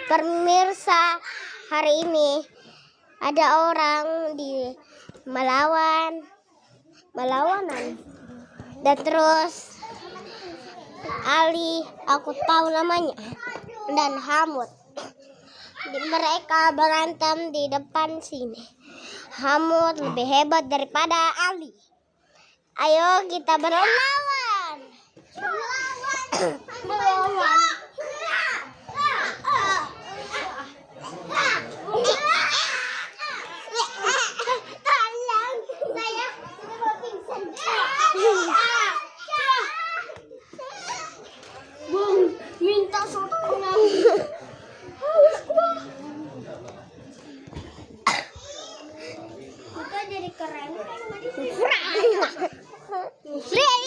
Pemirsa, hari ini ada orang di Malawanan. Dan terus Ali, aku tahu namanya, dan Hamut. Mereka berantem di depan sini. Hamut lebih hebat daripada Ali. Ayo kita berlawan. Minta sotong. Kita jadi keren. Free.